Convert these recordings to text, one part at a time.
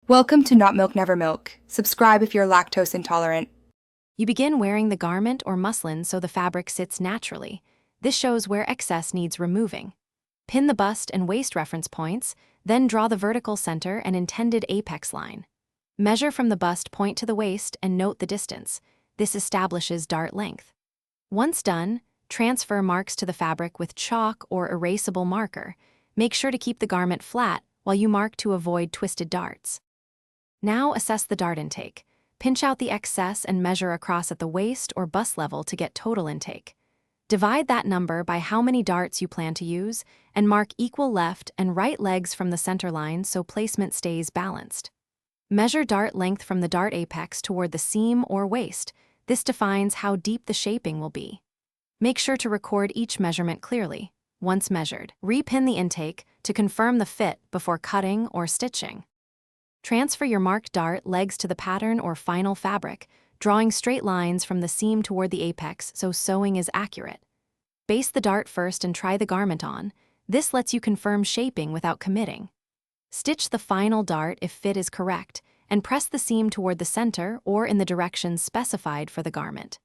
Welcome to Not Milk Never Milk. Subscribe if you're lactose intolerant. You begin wearing the garment or muslin so the fabric sits naturally. This shows where excess needs removing. Pin the bust and waist reference points, then draw the vertical center and intended apex line. Measure from the bust point to the waist and note the distance. This establishes dart length. Once done, transfer marks to the fabric with chalk or erasable marker. Make sure to keep the garment flat while you mark to avoid twisted darts. Now assess the dart intake. Pinch out the excess and measure across at the waist or bust level to get total intake. Divide that number by how many darts you plan to use, and mark equal left and right legs from the center line so placement stays balanced. Measure dart length from the dart apex toward the seam or waist. This defines how deep the shaping will be. Make sure to record each measurement clearly. Once measured, repin the intake to confirm the fit before cutting or stitching. Transfer your marked dart legs to the pattern or final fabric, drawing straight lines from the seam toward the apex so sewing is accurate. Base the dart first and try the garment on. This lets you confirm shaping without committing. Stitch the final dart if fit is correct, and press the seam toward the center or in the direction specified for the garment.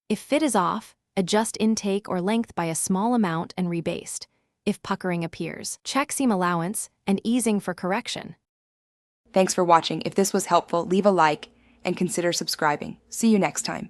If fit is off, adjust intake or length by a small amount and rebaste. If puckering appears, check seam allowance and easing for correction. Thanks for watching. If this was helpful, leave a like and consider subscribing. See you next time.